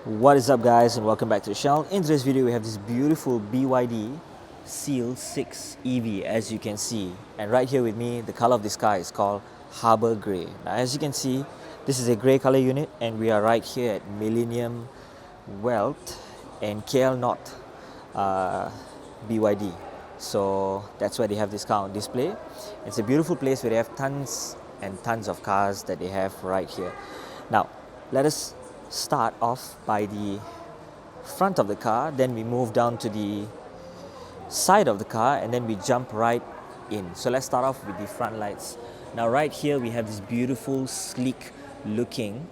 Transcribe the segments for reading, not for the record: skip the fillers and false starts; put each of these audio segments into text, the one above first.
What is up, guys, and welcome back to the channel. In today's video we have this beautiful BYD Seal 6 EV, as you can see, and right here with me the color of this car is called Harbour Grey. Now as you can see, this is a grey color unit and we are right here at Millennium Wealth and KL North BYD. So that's where they have this car on display. It's a beautiful place where they have tons and tons of cars that they have right here. Now let us start off by the front of the car, then we move down to the side of the car, and then we jump right in. So let's start off with the front lights. Now right here we have this beautiful sleek looking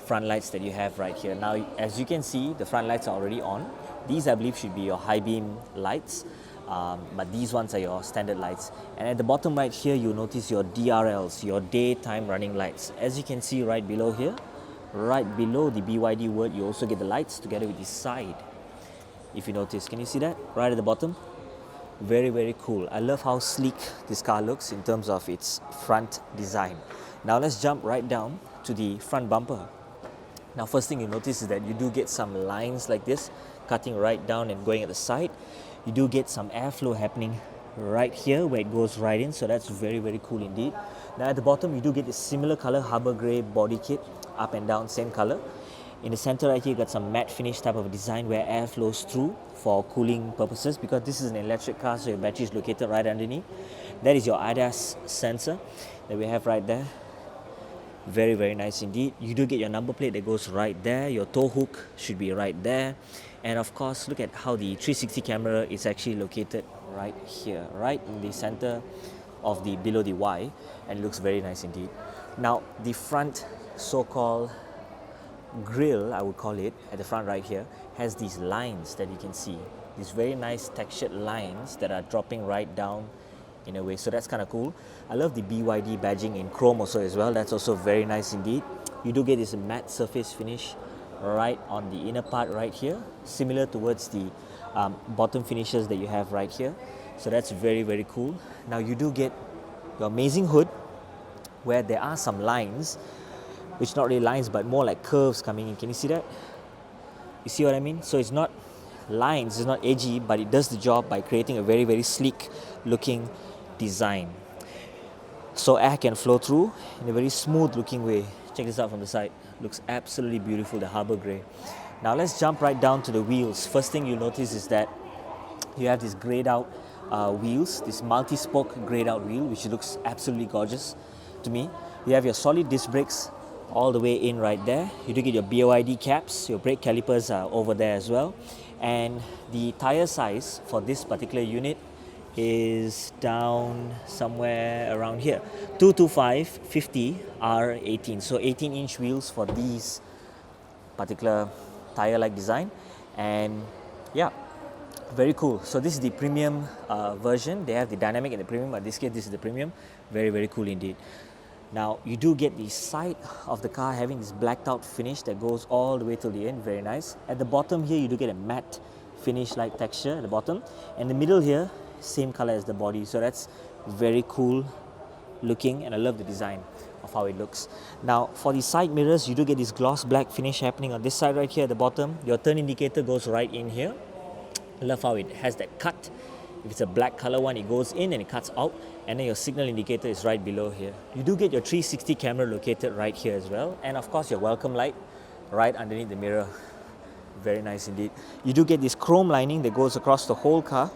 front lights that you have right here. Now as you can see, the front lights are already on. These I believe should be your high beam lights, but these ones are your standard lights. And at the bottom right here you'll notice your DRLs, your daytime running lights. As you can see right below here, right below the BYD word, you also get the lights together with the side. If you notice, can you see that right at the bottom? Very cool. I love how sleek this car looks in terms of its front design. Now let's jump right down to the front bumper. Now first thing you notice is that you do get some lines like this cutting right down and going at the side. You do get some airflow happening right here where it goes right in, so that's very cool indeed. Now at the bottom you do get this similar color Harbour Grey body kit, up and down same color. In the center right here you got some matte finish type of design where air flows through for cooling purposes, because this is an electric car, so your battery is located right underneath. That is your ADAS sensor that we have right there. Very nice indeed. You do get your number plate that goes right there. Your tow hook should be right there, and of course look at how the 360 camera is actually located right here, right in the center of the below the Y, and it looks very nice indeed. Now the front so-called grille, I would call it, at the front right here has these lines that you can see, these very nice textured lines that are dropping right down in a way, so that's kind of cool. I love the BYD badging in chrome also as well. That's also very nice indeed. You do get this matte surface finish right on the inner part right here, similar towards the bottom finishes that you have right here, so that's very cool. Now you do get your amazing hood where there are some lines, which not really lines but more like curves coming in. Can you see that? You see what I mean? So it's not lines, it's not edgy, but it does the job by creating a very sleek looking design. So air can flow through in a very smooth looking way. Check this out from the side. Looks absolutely beautiful, the Harbour Grey. Now let's jump right down to the wheels. First thing you'll notice is that you have this greyed out wheels, this multi-spoke greyed out wheel, which looks absolutely gorgeous to me. You have your solid disc brakes all the way in right there. You do get your BYD caps, your brake calipers are over there as well. And the tire size for this particular unit is down somewhere around here, 225/50 R18. So 18-inch wheels for these particular tire-like design. And yeah, very cool. So this is the premium version. They have the dynamic and the premium, but in this case this is the premium. Very cool indeed. Now you do get the side of the car having this blacked out finish that goes all the way till the end. Very nice. At the bottom here you do get a matte finish like texture at the bottom, and the middle here same color as the body, so that's very cool looking, and I love the design of how it looks. Now for the side mirrors you do get this gloss black finish happening on this side right here at the bottom. Your turn indicator goes right in here. I love how it has that cut. If it's a black color one, it goes in and it cuts out, and then your signal indicator is right below here. You do get your 360 camera located right here as well, and of course your welcome light right underneath the mirror. Very nice indeed. You do get this chrome lining that goes across the whole car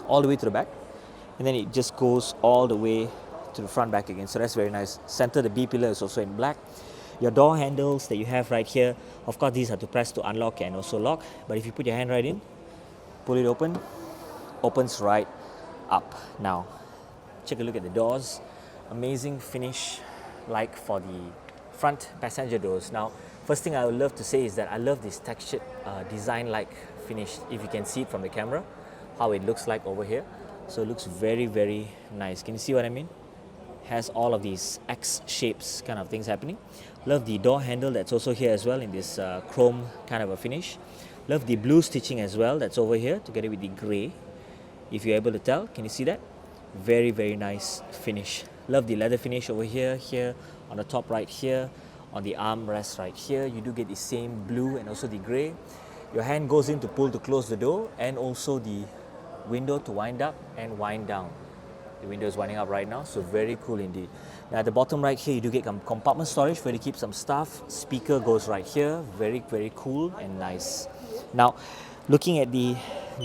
all the way to the back, and then it just goes all the way to the front back again, so that's very nice. Center, the B pillar is also in black. Your door handles that you have right here, of course these are to press to unlock and also lock, but if you put your hand right in, pull it open, opens right up. Now check a look at the doors. Amazing finish like for the front passenger doors. Now first thing I would love to say is that I love this textured design like finish. If you can see it from the camera, how it looks like over here, so it looks very nice. Can you see what I mean? Has all of these X shapes kind of things happening. Love the door handle that's also here as well in this chrome kind of a finish. Love the blue stitching as well that's over here together with the grey. If you're able to tell, can you see that? Very nice finish. Love the leather finish over here, on the top right here, On the armrest right here, you do get the same blue and also the grey. Your hand goes in to pull to close the door, and also the window to wind up and wind down. The window is winding up right now, so very cool indeed. Now at the bottom right here, you do get compartment storage where you keep some stuff. Speaker goes right here, very, very cool and nice. Now, looking at the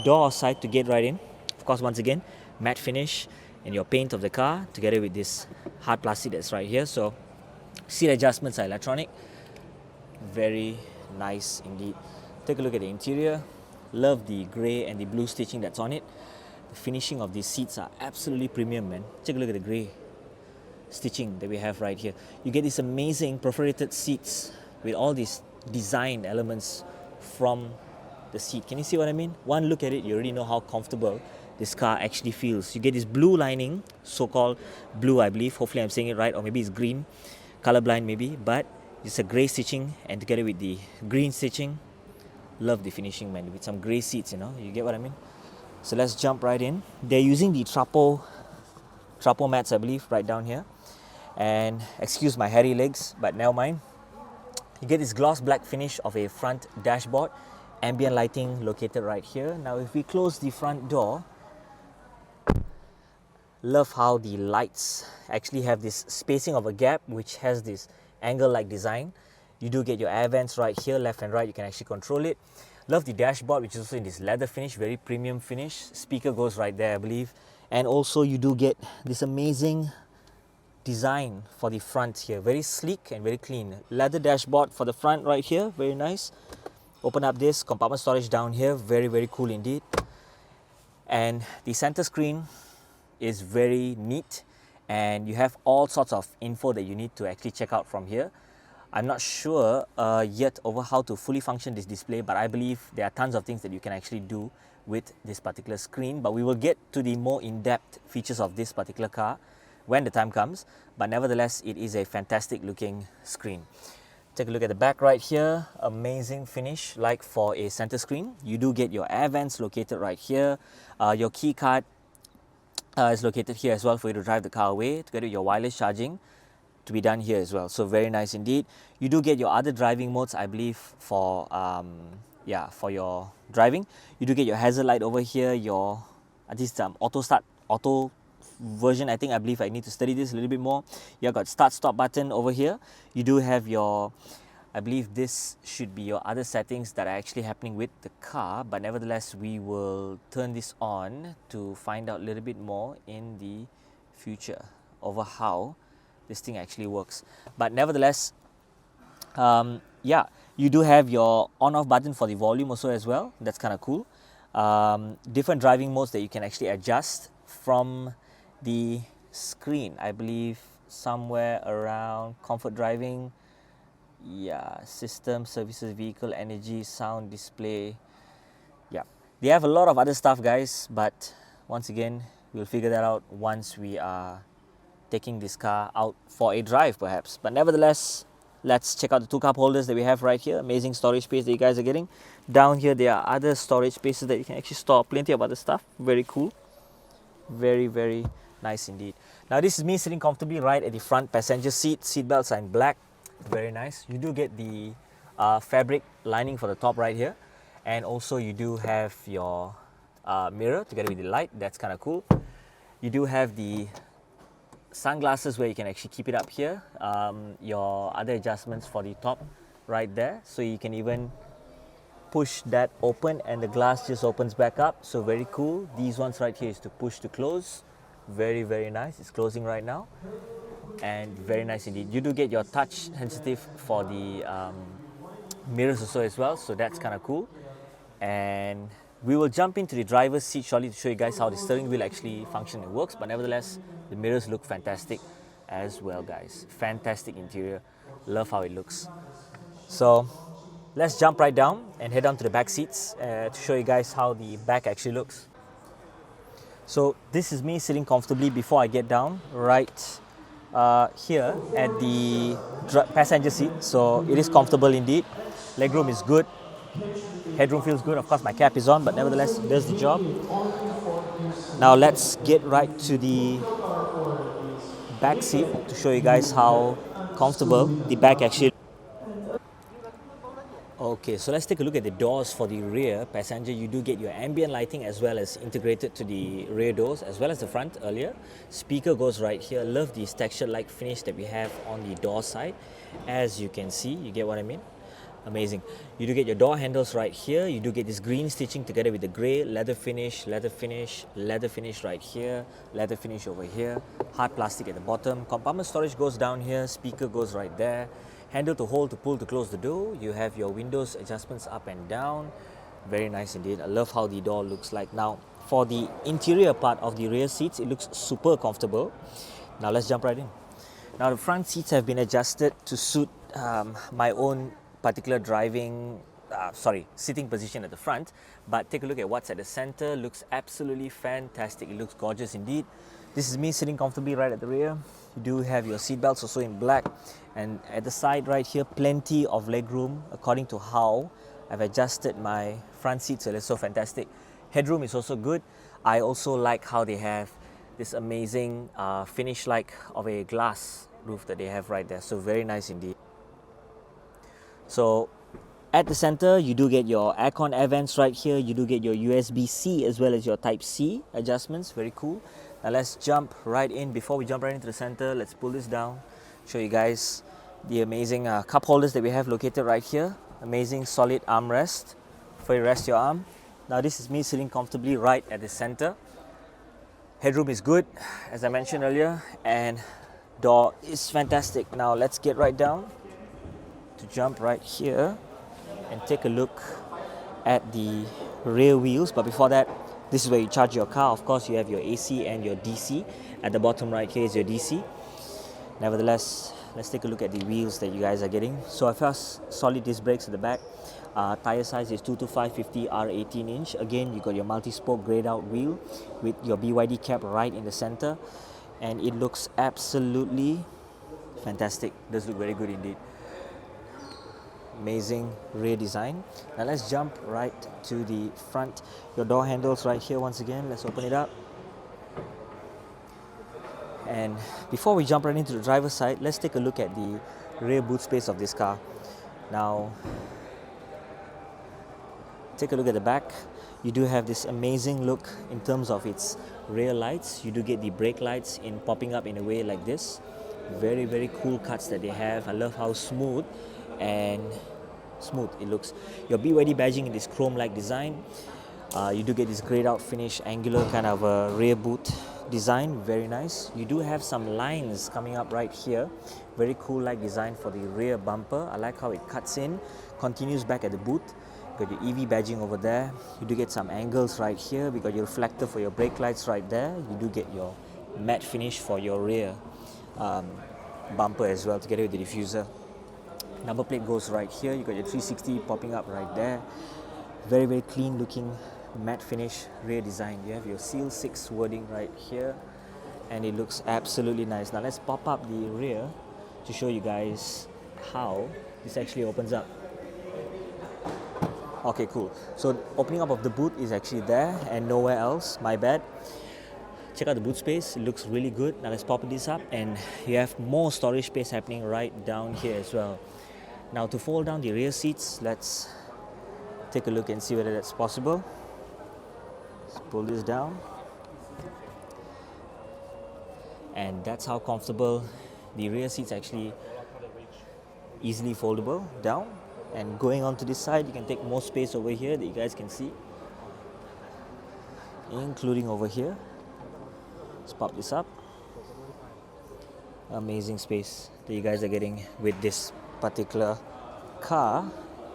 door side to get right in, of course, once again, matte finish and your paint of the car together with this hard plastic that's right here. So, seat adjustments are electronic. Very nice indeed. Take a look at the interior. Love the grey and the blue stitching that's on it. The finishing of these seats are absolutely premium, man. Take a look at the grey stitching that we have right here. You get these amazing perforated seats with all these design elements from the seat. Can you see what I mean? One look at it, you already know how comfortable this car actually feels. You get this blue lining, so-called blue, I believe. Hopefully I'm saying it right, or maybe it's green. Colorblind maybe, but it's a grey stitching, and together with the green stitching, love the finishing, man, with some grey seats, you know. You get what I mean? So let's jump right in. They're using the trapo mats, I believe, right down here. And excuse my hairy legs, but never mind. You get this gloss black finish of a front dashboard. Ambient lighting located right here. Now if we close the front door, love how the lights actually have this spacing of a gap which has this angle-like design. You do get your air vents right here, left and right. You can actually control it. Love the dashboard, which is also in this leather finish, very premium finish. Speaker goes right there, I believe. And also you do get this amazing design for the front here. Very sleek and very clean. Leather dashboard for the front right here, very nice. Open up this, compartment storage down here, very, very cool indeed. And the center screen is very neat, and you have all sorts of info that you need to actually check out from here. I'm not sure yet over how to fully function this display, but I believe there are tons of things that you can actually do with this particular screen. But we will get to the more in-depth features of this particular car when the time comes. But nevertheless, it is a fantastic looking screen. Take a look at the back right here. Amazing finish, like for a center screen. You do get your air vents located right here. Your key card is located here as well for you to drive the car away, together with your wireless charging to be done here as well. So very nice indeed. You do get your other driving modes, I believe, for for your driving. You do get your hazard light over here, your auto version. I believe I need to study this a little bit more. You have got start stop button over here. You do have your, I believe this should be your other settings that are actually happening with the car, but nevertheless we will turn this on to find out a little bit more in the future over how this thing actually works. But nevertheless, you do have your on-off button for the volume also as well. That's kind of cool. Different driving modes that you can actually adjust from the screen. I believe somewhere around comfort driving, system, services, vehicle, energy, sound, display. They have a lot of other stuff, guys, but once again, we'll figure that out once we are taking this car out for a drive perhaps. But nevertheless, let's check out the two cup holders that we have right here. Amazing storage space that you guys are getting. Down here there are other storage spaces that you can actually store plenty of other stuff. Very cool. Very, very nice indeed. Now this is me sitting comfortably right at the front passenger seat. Seat belts are in black. Very nice. You do get the fabric lining for the top right here, and also you do have your mirror together with the light. That's kind of cool. You do have the sunglasses where you can actually keep it up here. Your other adjustments for the top right there, so you can even push that open and the glass just opens back up. So very cool. These ones right here is to push to close. Very, very nice. It's closing right now, and very nice indeed. You do get your touch sensitive for the mirrors also as well, so that's kind of cool. And we will jump into the driver's seat shortly to show you guys how the steering wheel actually functions and works. But nevertheless, the mirrors look fantastic as well, guys. Fantastic interior. Love how it looks. So let's jump right down and head down to the back seats to show you guys how the back actually looks. So this is me sitting comfortably before I get down right here at the passenger seat. So it is comfortable indeed. Legroom is good. Headroom feels good. Of course my cap is on, but nevertheless it does the job. Now let's get right to the back seat to show you guys how comfortable. The back actually. Okay, so let's take a look at the doors for the rear passenger. You do get your ambient lighting as well as integrated to the rear doors as well as the front earlier. Speaker goes right here. Love this texture-like finish that we have on the door side. As you can see, you get what I mean? Amazing. You do get your door handles right here. You do get this green stitching together with the grey leather finish, leather finish, leather finish right here, leather finish over here, hard plastic at the bottom. Compartment storage goes down here, speaker goes right there. Handle to hold, to pull, to close the door. You have your windows adjustments up and down. Very nice indeed. I love how the door looks like. Now, for the interior part of the rear seats, it looks super comfortable. Now let's jump right in. Now the front seats have been adjusted to suit my own particular sitting position at the front, but take a look at what's at the center. Looks absolutely fantastic. It looks gorgeous indeed. This is me sitting comfortably right at the rear. You do have your seat belts also in black, and at the side right here, plenty of leg room according to how I've adjusted my front seat, so that's so fantastic. Headroom is also good. I also like how they have this amazing finish like of a glass roof that they have right there, so very nice indeed. So at the center, you do get your aircon air vents right here. You do get your USB-C as well as your Type-C adjustments. Very cool. Now let's jump right in. Before we jump right into the center, let's pull this down, show you guys the amazing cup holders that we have located right here. Amazing solid armrest for you to rest your arm. Now this is me sitting comfortably right at the center. Headroom is good, as I mentioned earlier, and door is fantastic. Now let's get right down to jump right here and take a look at the rear wheels. But before that, this is where you charge your car. Of course, you have your AC and your DC. At the bottom right here is your DC. Nevertheless, let's take a look at the wheels that you guys are getting. So I first solid disc brakes at the back. Tire size is 225/50 R18 inch. Again, you got your multi-spoke grayed out wheel with your BYD cap right in the center, and it looks absolutely fantastic. Does look very good indeed. Amazing rear design. Now let's jump right to the front. Your door handles right here once again. Let's open it up. And before we jump right into the driver's side, let's take a look at the rear boot space of this car. Now, take a look at the back. You do have this amazing look in terms of its rear lights. You do get the brake lights in popping up in a way like this. Very, very cool cuts that they have. I love how smooth it looks. Your BYD badging in this chrome-like design. You do get this grayed out finish, angular kind of a rear boot design. Very nice. You do have some lines coming up right here. Very cool like design for the rear bumper. I like how it cuts in, continues back at the boot. Got your EV badging over there. You do get some angles right here. We got your reflector for your brake lights right there. You do get your matte finish for your rear bumper as well, together with the diffuser. Number plate goes right here. You got your 360 popping up right there. Very, very clean looking matte finish rear design. You have your Seal 6 wording right here, and it looks absolutely nice. Now let's pop up the rear to show you guys how this actually opens up. Okay, cool. So opening up of the boot is actually there and nowhere else. My bad. Check out the boot space. It looks really good. Now let's pop this up, and you have more storage space happening right down here as well. Now to fold down the rear seats, let's take a look and see whether that's possible. Let's pull this down, and that's how comfortable the rear seats actually easily foldable down. And going on to this side, you can take more space over here that you guys can see, including over here. Let's pop this up. Amazing space that you guys are getting with this particular car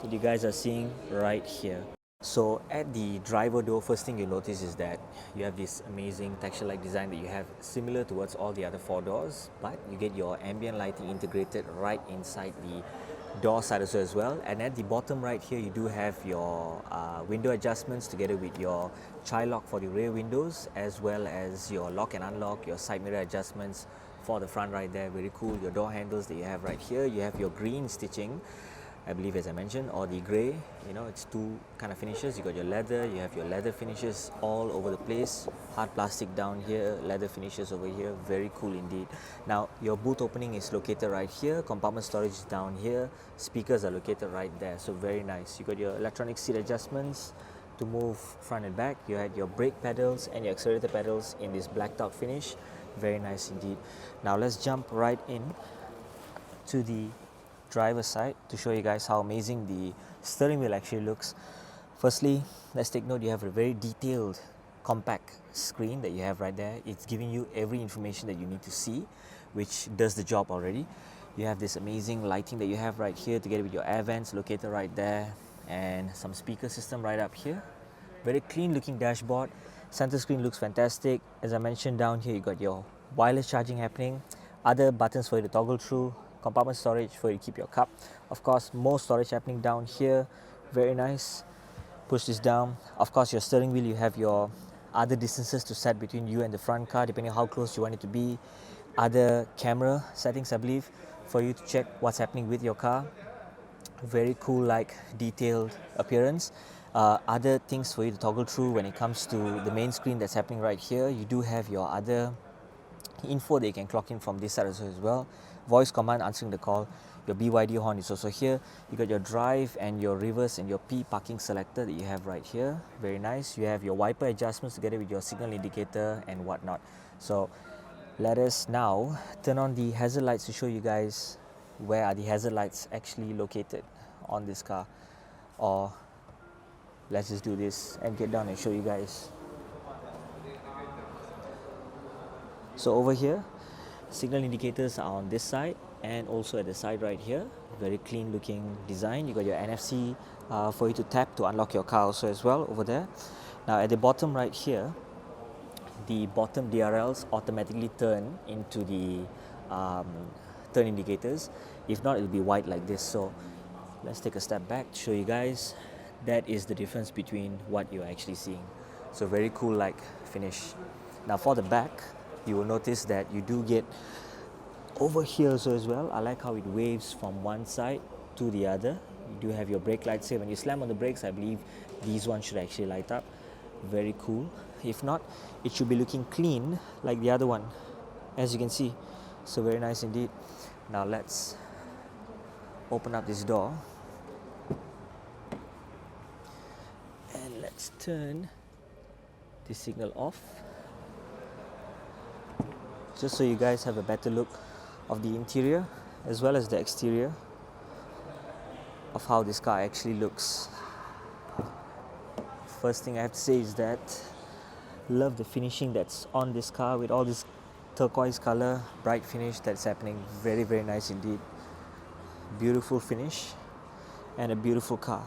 that you guys are seeing right here. So at the driver door, first thing you notice is that you have this amazing texture-like design that you have similar towards all the other four doors, but you get your ambient lighting integrated right inside the door side as well. And at the bottom right here, you do have your window adjustments together with your child lock for the rear windows, as well as your lock and unlock, your side mirror adjustments for the front right there. Very cool. Your door handles that you have right here. You have your green stitching I believe, as I mentioned, or the grey. You know, it's two kind of finishes. You got your leather, you have your leather finishes all over the place, hard plastic down here, leather finishes over here. Very cool indeed. Now your boot opening is located right here, compartment storage is down here, speakers are located right there, so very nice. You got your electronic seat adjustments to move front and back. You had your brake pedals and your accelerator pedals in this blacked out finish. Very nice indeed. Now let's jump right in to the driver's side to show you guys how amazing the steering wheel actually looks. Firstly, let's take note, you have a very detailed compact screen that you have right there. It's giving you every information that you need to see, which does the job already. You have this amazing lighting that you have right here together with your air vents located right there, and some speaker system right up here. Very clean looking dashboard. Center screen looks fantastic. As I mentioned, down here you got your wireless charging happening, other buttons for you to toggle through, compartment storage for you to keep your cup. Of course, more storage happening down here. Very nice. Push this down. Of course, your steering wheel, you have your other distances to set between you and the front car, depending on how close you want it to be. Other camera settings, I believe, for you to check what's happening with your car. Very cool, like detailed appearance. Other things for you to toggle through when it comes to the main screen that's happening right here. You do have your other info that you can clock in from this side as well. Voice command answering the call. Your BYD horn is also here. You got your drive and your reverse and your P parking selector that you have right here. Very nice. You have your wiper adjustments together with your signal indicator and whatnot. So let us now turn on the hazard lights to show you guys where are the hazard lights actually located on this car. Or let's just do this and get down and show you guys. So over here, signal indicators are on this side and also at the side right here. Very clean looking design. You got your NFC for you to tap to unlock your car also as well over there. Now at the bottom right here, the bottom DRLs automatically turn into the turn indicators. If not, it'll be white like this. So let's take a step back to show you guys. That is the difference between what you're actually seeing. So very cool like finish. Now for the back, you will notice that you do get over here also as well. I like how it waves from one side to the other. You do have your brake lights here. When you slam on the brakes, I believe these ones should actually light up. Very cool. If not, it should be looking clean like the other one, as you can see. So very nice indeed. Now let's open up this door and let's turn the signal off, just so you guys have a better look of the interior as well as the exterior of how this car actually looks. First thing I have to say is that love the finishing that's on this car with all this turquoise color, bright finish that's happening. Very, very nice indeed. Beautiful finish and a beautiful car.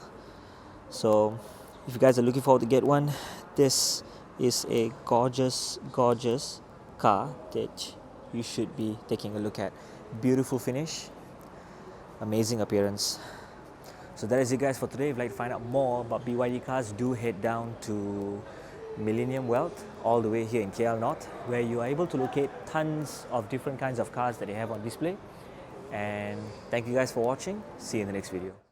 So if you guys are looking forward to get one, this is a gorgeous, gorgeous car that you should be taking a look at. Beautiful finish, amazing appearance. So that is it guys for today. If you'd like to find out more about BYD cars, do head down to Millennium Wealth all the way here in KL North, where you are able to locate tons of different kinds of cars that they have on display. And thank you guys for watching. See you in the next video.